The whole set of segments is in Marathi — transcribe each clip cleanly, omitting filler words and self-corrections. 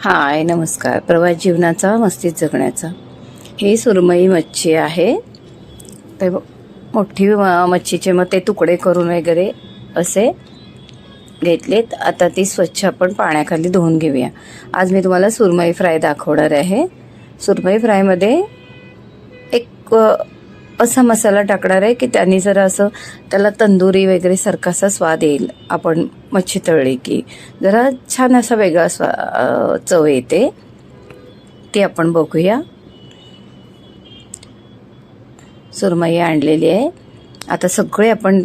हाय नमस्कार. प्रवास जीवनाचा मस्तीत जगण्याचा ही सुरमई मच्छी आहे. ते मोठी मच्छीचे मग ते तुकडे करून वगैरे असे घेतलेत. आता ती स्वच्छ आपण पाण्याखाली धुवून घेऊया. आज मी तुम्हाला सुरमई फ्राय दाखवणार आहे. सुरमई फ्रायमध्ये एक असा मसाला टाकणार आहे की त्यांनी जरा असं त्याला तंदुरी वगैरे सारखासा स्वाद येईल. आपण मच्छी तळली की जरा छान असा वेगळा चव येते. ती आपण बघूया. सुरमई आणलेली आहे. आता सगळे आपण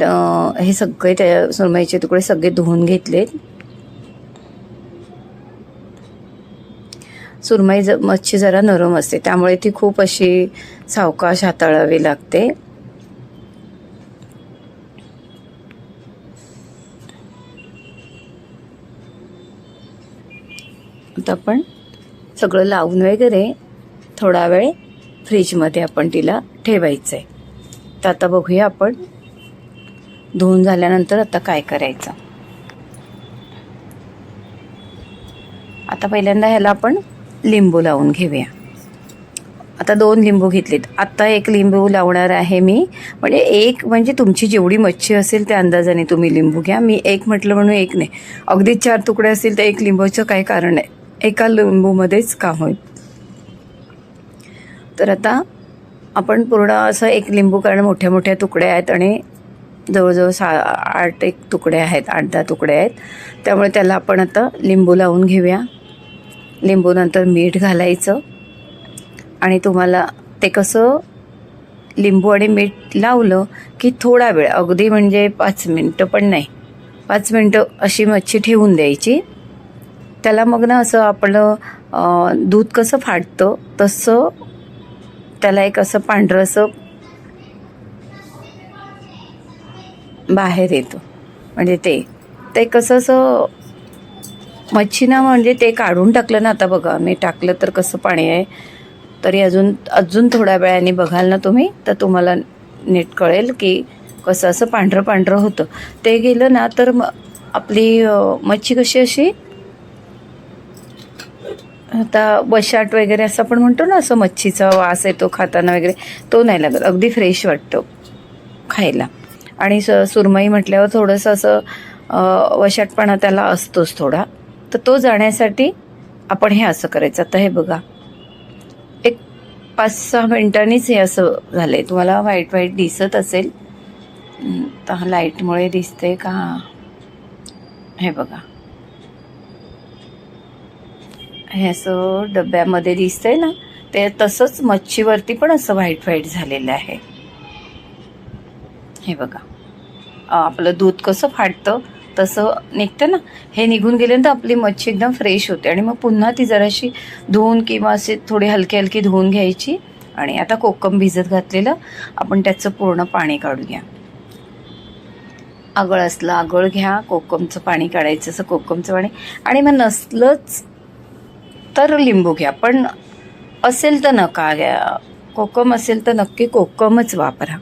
हे सगळे त्या सुरमईचे तुकडे सगळे धुवून घेतलेत. सुरमई मच्छी जरा नरम असते त्यामुळे ती खूप अशी सावकाश हाताळावी लागते. आता आपण सगळं लावून वगैरे थोडा वेळ फ्रीजमध्ये आपण तिला ठेवायचं आहे. तर आता बघूया आपण धुवून झाल्यानंतर आता काय करायचं. आता पहिल्यांदा ह्याला आपण लिंबू लावून घेऊया. आता 2 लिंबू घेतलेत. आता 1 लिंबू लावणार आहे मी. म्हणजे तुमची जेवढी मच्छी असेल त्या अंदाजाने तुम्ही लिंबू घ्या. मी 1 म्हटलं म्हणून 1 नाही. अगदी 4 तुकडे असतील तर 1 लिंबूचं काही कारण नाही. एका लिंबूमध्येच काम होईल. तर आता आपण पूर्ण असं 1 लिंबू, कारण मोठ्या मोठ्या तुकडे आहेत आणि जवळजवळ 8 तुकडे आहेत, 8-10 तुकडे आहेत. त्यामुळे त्याला आपण आता लिंबू लावून घेऊया. लिंबू नंतर मीठ घालायचं. आणि तुम्हाला ते कसं लिंबू आणि मीठ लावलं की थोडा वेळ, अगदी म्हणजे 5 मिनटं पण नाही, 5 मिनटं अशी मच्छी ठेवून द्यायची. त्याला मग ना असं आपलं दूध कसं फाटतं तसं त्याला एक असं पांढरं असं बाहेर येतं. म्हणजे ते कसं असं मच्छी ना, म्हणजे ते काढून टाकलं ना. आता बघा मी टाकलं तर कसं पाणी आहे. तरी अजून थोड्या वेळाने बघाल ना तुम्ही तर तुम्हाला नीट कळेल की कसं असं पांढरं पांढरं होतं. ते गेलं ना तर आपली मच्छी कशी अशी आता वशाट वगैरे असं आपण म्हणतो ना, असं मच्छीचा वास येतो खाताना वगैरे, तो नाही लागत. अगदी फ्रेश वाटतं खायला. आणि सुरमई म्हटल्यावर थोडंसं असं वशाटपणा त्याला असतोच थोडा. तर तो जाण्यासाठी आपण हे असं करायचं. आता हे बघा, एक 5-6 मिनिटांनीच हे असं झालंय. तुम्हाला व्हाईट व्हाईट दिसत असेल तर लाईटमुळे दिसते का, हे बघा. हे असं डब्यामध्ये दिसतंय ना, ते तसंच मच्छीवरती पण असं व्हाईट व्हाईट झालेलं आहे. हे बघा, आपलं दूध कसं फाटतं तसं निघतं ना. हे निघून गेल्यानंतर आपली मच्छी एकदम फ्रेश होते. आणि मग पुन्हा ती जराशी धुवून किंवा असे थोडी हलकी हलकी धुवून घ्यायची. आणि आता कोकम भिजत घातलेलं आपण त्याचं पूर्ण पाणी काढूया. आगळ असलं आगळ घ्या, कोकमचं पाणी काढायचं असं कोकमचं पाणी. आणि मग नसलंच तर लिंबू घ्या, पण असेल तर नका घ्या. कोकम असेल तर नक्की कोकमच वापरा.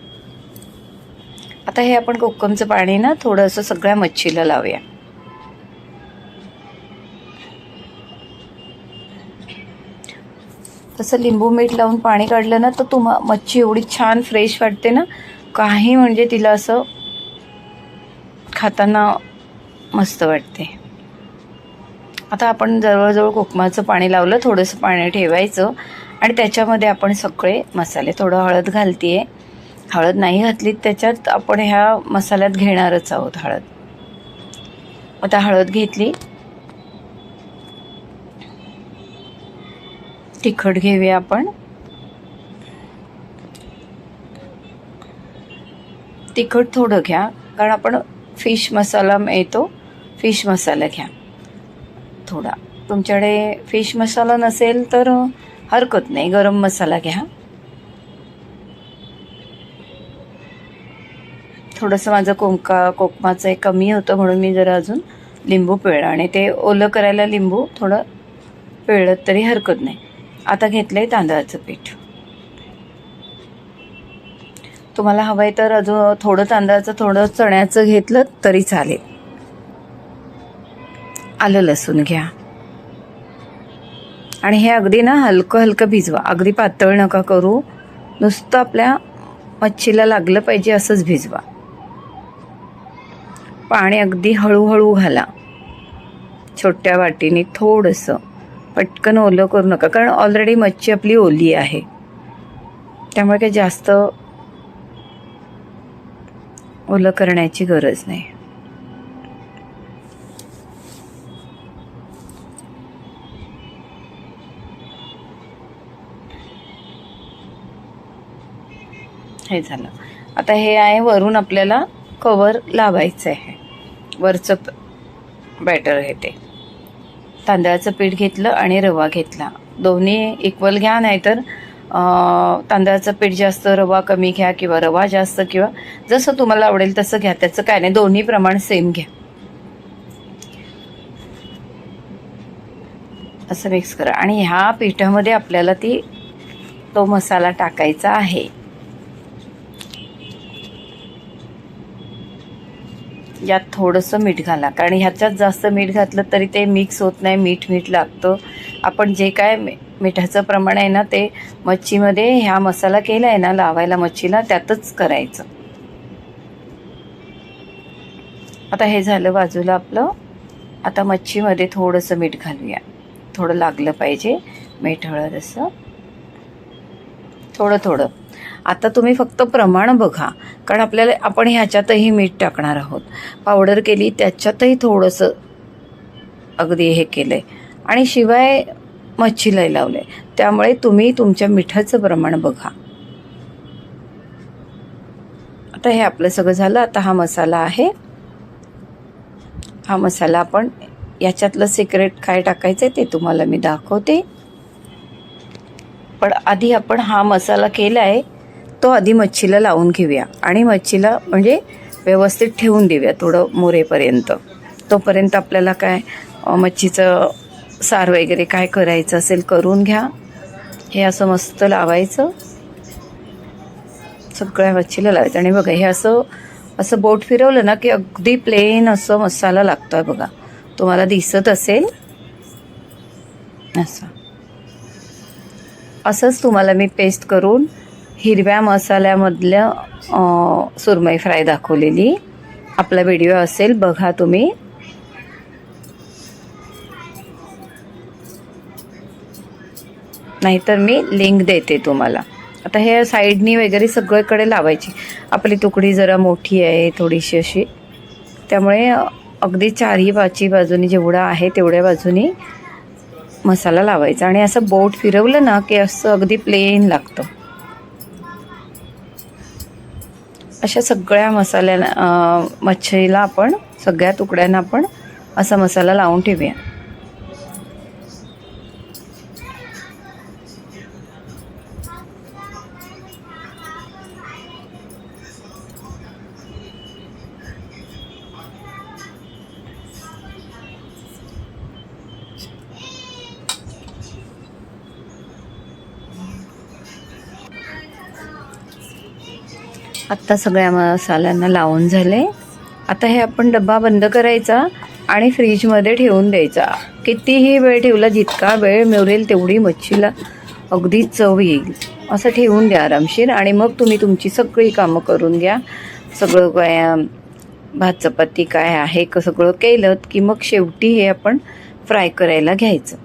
आता हे आपण कोकमचं पाणी ना थोडंसं सगळ्या मच्छीला लावूया. तसं लिंबू मीठ लावून पाणी काढलं ना तर मच्छी एवढी छान फ्रेश वाटते ना, काही म्हणजे तिला असं खाताना मस्त वाटते. आता आपण जवळजवळ कोकमाचं पाणी लावलं. थोडंसं पाणी ठेवायचं आणि त्याच्यामध्ये आपण सगळे मसाले, थोडं हळद घालते. हळद नाही घातली त्याच्यात आपण ह्या मसाल्यात घेणारच आहोत हळद. आता हळद घेतली. तिखट घेऊया आपण. तिखट थोडं घ्या, कारण आपण फिश मसाला मिळतो, फिश मसाला घ्या थोडा. तुमच्याकडे फिश मसाला नसेल तर हरकत नाही, गरम मसाला घ्या. थोडंसं माझं कोकमाचं एक कमी होतं म्हणून मी जरा अजून लिंबू पिळलं. आणि ते ओलं करायला लिंबू थोडं पिळलं तरी हरकत नाही. आता घेतलं आहे तांदळाचं पीठ. तुम्हाला हवं आहे तर अजून थोडं तांदळाचं थोडं चण्याचं घेतलं तरी चालेल. आलं लसूण घ्या. आणि हे अगदी ना हलकं हलकं भिजवा, अगदी पातळ नका करू, नुसतं आपल्या मच्छीला लागलं पाहिजे असंच भिजवा. पाणी अगदी हळूहळू घाला, छोट्या वाटीने थोडंसं, पटकन ओलं करू नका, कारण ऑलरेडी मच्छी आपली ओली आहे, त्यामुळे काही जास्त ओलं करण्याची गरज नाही. हे झालं. आता हे आहे वरून आपल्याला कवर लावायचं आहे. वरचं बॅटर आहे ते तांदळाचं पीठ घेतलं आणि रवा घेतला, दोन्ही इक्वल घ्या, नाहीतर तांदळाचं पीठ जास्त रवा कमी घ्या, किंवा रवा जास्त, किंवा जसं तुम्हाला आवडेल तसं घ्या, त्याचं काय नाही, दोन्ही प्रमाण सेम घ्या. असं मिक्स करा आणि ह्या पिठामध्ये आपल्याला तो मसाला टाकायचा आहे. यात थोडंसं मीठ घाला, कारण ह्याच्यात जास्त मीठ घातलं तरी ते मिक्स होत नाही, मीठ लागतं. आपण जे काय मिठाचं प्रमाण आहे ना ते मच्छीमध्ये ह्या मसाला केला आहे ना लावायला मच्छीला, त्यातच करायचं. आता हे झालं बाजूला आपलं. आता मच्छीमध्ये थोडंसं मीठ घालूया, थोडं लागलं पाहिजे मीठ, हळद असं थोडं थोडं. आता तुम्ही फक्त प्रमाण बघा, कारण आपण ह्याच्यातही मीठ टाकणार आहोत, पावडर केली त्याच्यातही थोडंसं अगदी हे केलं आहे, आणि शिवाय मच्छीलाही लावलं आहे, त्यामुळे तुम्ही तुमच्या मिठाचं प्रमाण बघा. आता हे आपलं सगळं झालं. आता हा मसाला आहे, हा मसाला आपण याच्यातलं सिक्रेट काय टाकायचं आहे ते तुम्हाला मी दाखवते. पण आधी आपण हा मसाला केला आहे तो आधी मच्छीला लावून घेऊया, आणि मच्छीला म्हणजे व्यवस्थित ठेवून देऊया थोडं मोरेपर्यंत. तोपर्यंत आपल्याला काय मच्छीचं सार वगैरे काय करायचं असेल करून घ्या. हे असं मस्त लावायचं, सगळ्या मच्छीला लावायचं. आणि बघा हे असं बोट फिरवलं ना की अगदी प्लेन असं मसाला लागतो आहे बघा, तुम्हाला दिसत असेल असंच तुम्हाला मी पेस्ट करून हिरव्या मसाल्यामधल्या सुरमई फ्राय दाखवलेली. आपला व्हिडिओ असेल बघा तुम्ही. नाहीतर मी लिंक देते तुम्हाला. आता हे साईडनी वगैरे सगळीकडे लावायची. आपली तुकडी जरा मोठी आहे थोडीशी अशी, त्यामुळे अगदी चारही बाजूनी जेवढा आहे तेवढ्या बाजूनी मसाला लावायचा, आणि असं बोट फिरवलं ना की असं अगदी प्लेन लागतं. अशा सगळ्या मच्छीला आपण सगळ्या तुकड्यांना आपण असा मसाला लावून ठेवूया. आत्ता सगळ्या मसाल्यांना लावून झाले. आता हे आपण डब्बा बंद करायचा आणि फ्रीजमध्ये ठेवून द्यायचा. कितीही वेळ ठेवला, जितका वेळ मिळेल तेवढी मच्छीला अगदी चव येईल असं ठेवून द्या आरामशीर. आणि मग तुम्ही तुमची सगळी कामं करून घ्या. सगळं काय भात चपाती काय आहे सगळं केलं की मग शेवटी हे आपण फ्राय करायला घ्यायचं.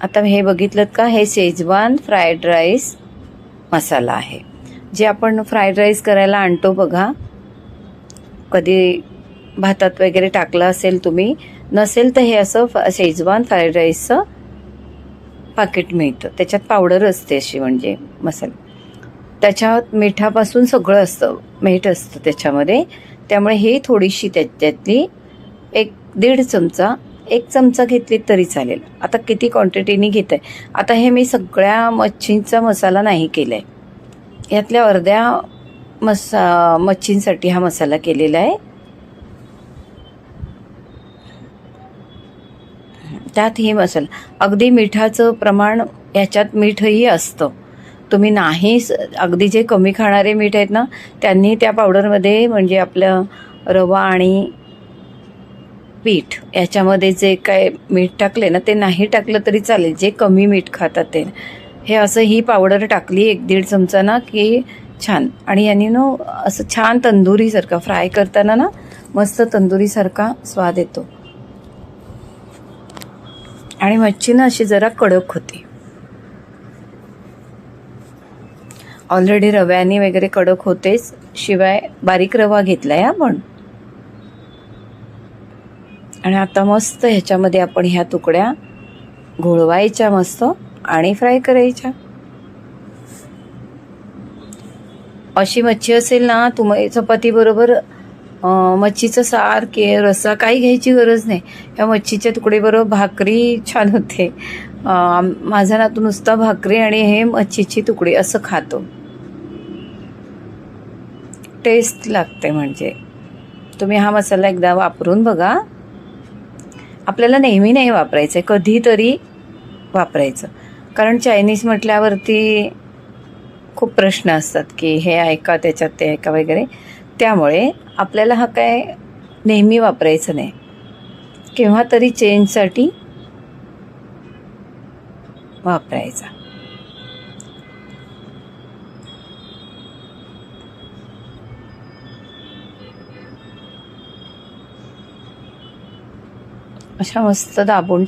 आता हे बघितलं का, हे शेजवान फ्राईड राईस मसाला आहे, जे आपण फ्राईड राईस करायला आणतो बघा. कधी भातात वगैरे टाकलं असेल तुम्ही, नसेल तर हे असं शेजवान फ्राईड राईसचं पाकिट मिळतं. त्याच्यात पावडर असते अशी, म्हणजे मसाला. त्याच्यात मिठापासून सगळं असतं, मीठ असतं त्याच्यामध्ये. त्यामुळे ही थोडीशी त्यातली 1-1.5 चमचा, 1 चमचा घेतली तरी चालेल. आता किती क्वांटिटीने घेत आहे. आता हे मी सगळ्या मच्छींचा मसाला नाही केला आहे, यातल्या अर्ध्या मच्छींसाठी हा मसाला केलेला आहे. त्यात हे मसाला अगदी मिठाचं प्रमाण, ह्याच्यात मीठही असतं. तुम्ही नाही, अगदी जे कमी खाणारे मीठ आहेत ना त्यांनी त्या पावडरमध्ये, म्हणजे आपलं रवा आणि पीठ, याच्यामध्ये जे काय मीठ टाकले ना ते नाही टाकलं तरी चालेल, जे कमी मीठ खातात ते. हे असं ही पावडर टाकली 1-1.5 चमचा ना की छान. आणि याने ना असं छान तंदुरीसारखा फ्राय करताना ना मस्त तंदुरीसारखा स्वाद येतो. आणि मच्छी ना अशी जरा कडक होते. ऑलरेडी रव्याने वगैरे कडक होतेच, शिवाय बारीक रवा घेतलाय आपण. आणि आता मस्त ह्याच्यामध्ये आपण ह्या तुकड्या घोळवायच्या मस्त आणि फ्राय करायच्या. अशी मच्छी असेल ना तुम्ही चपाती बरोबर मच्छीचं सार रस्सा काही घ्यायची गरज नाही. या मच्छीच्या तुकडेबरोबर भाकरी छान होते. माझा नातू नुसता भाकरी आणि हे मच्छीची तुकडी असं खातो. टेस्ट लागते. म्हणजे तुम्ही हा मसाला एकदा वापरून बघा. आपल्याला नेहमी नाही वापरायचं आहे, कधीतरी वापरायचं. कारण चायनीज म्हटल्यावरती खूप प्रश्न असतात की हे आहे का, त्याच्यात ते आहे का वगैरे. त्यामुळे आपल्याला हा काय नेहमी वापरायचं नाही, केव्हा तरी चेंजसाठी वापरायचा. अशा मस्त दाबून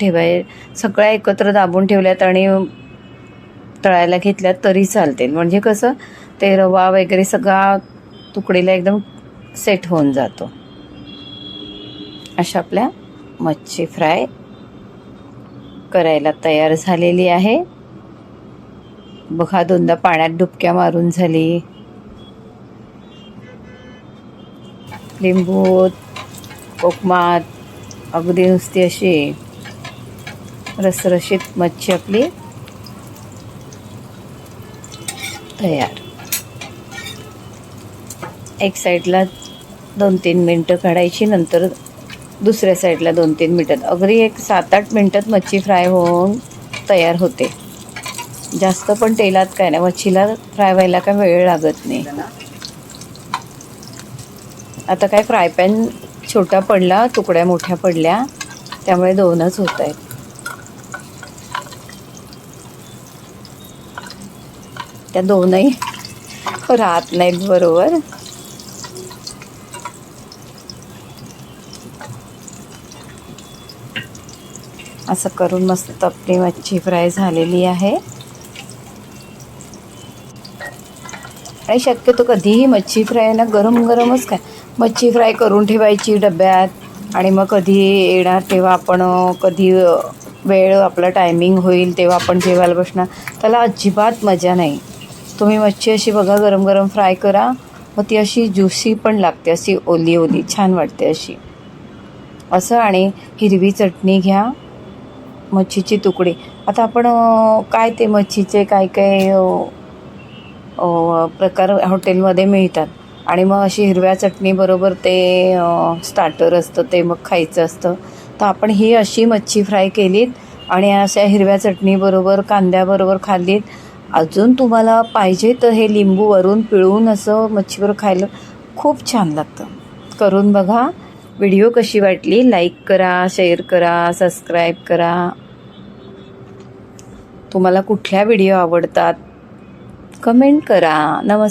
सगळ्या एकत्र दाबून ठेवल्यात आणि तळायला घेतल्यात तरी चालते. म्हणजे कसं ते रवा वगैरे सगळा तुकडीला एकदम सेट होऊन जातो. अशा आपल्या मच्छी फ्राय करायला तयार झालेली आहे. बघा, 2दा पाण्यात डुबक्या मारून झाली. लिंबू कोकमात अगदी नुसती अशी रसरशीत मच्छी आपली तयार. एक साईडला 2-3 मिनटं काढायची, नंतर दुसऱ्या साईडला 2-3 मिनटात, अगदी एक 7-8 मिनटात मच्छी फ्राय होऊन तयार होते. जास्त पण तेलात काय नाही, मच्छीला फ्राय व्हायला काय वेळ लागत नाही. आता काय फ्राय पॅन छोटा पडला, तुकड्या मोठ्या पडल्या, त्यामुळे 2च होत आहेत. त्या 2ही राहत नाहीत बरोबर. असं करून मस्त आपली मच्छी फ्राय झालेली आहे. आणि शक्यतो कधीही मच्छी फ्राय ना गरम गरमच काय, मच्छी फ्राय करून ठेवायची डब्यात आणि मग कधी येणार तेव्हा आपण, कधी वेळ आपला टायमिंग होईल तेव्हा आपण जेवायला बसणार, त्याला अजिबात मजा नाही. तुम्ही मच्छी अशी बघा गरम गरम फ्राय करा, मग ती अशी ज्युसी पण लागते, अशी ओली ओली छान वाटते अशी. असं. आणि हिरवी चटणी घ्या, मच्छीची तुकडी. आता आपण काय ते मच्छीचे काय काय प्रकार हॉटेलमध्ये मिळतात आणि मग अशी हिरव्या चटणीबरोबर ते स्टार्टर असतं ते मग खायचं असतं. तर आपण ही अशी मच्छी फ्राय केलीत आणि अशा हिरव्या चटणीबरोबर कांद्याबरोबर खाल्लीत. अजून तुम्हाला पाहिजे तर हे लिंबू वरून पिळून असं मच्छीबरोबर खायला खूप छान लागतं. करून बघा. व्हिडिओ कशी वाटली लाईक करा, शेअर करा, सबस्क्राईब करा. तुम्हाला कुठल्या व्हिडिओ आवडतात कमेंट करा. नमस्कार.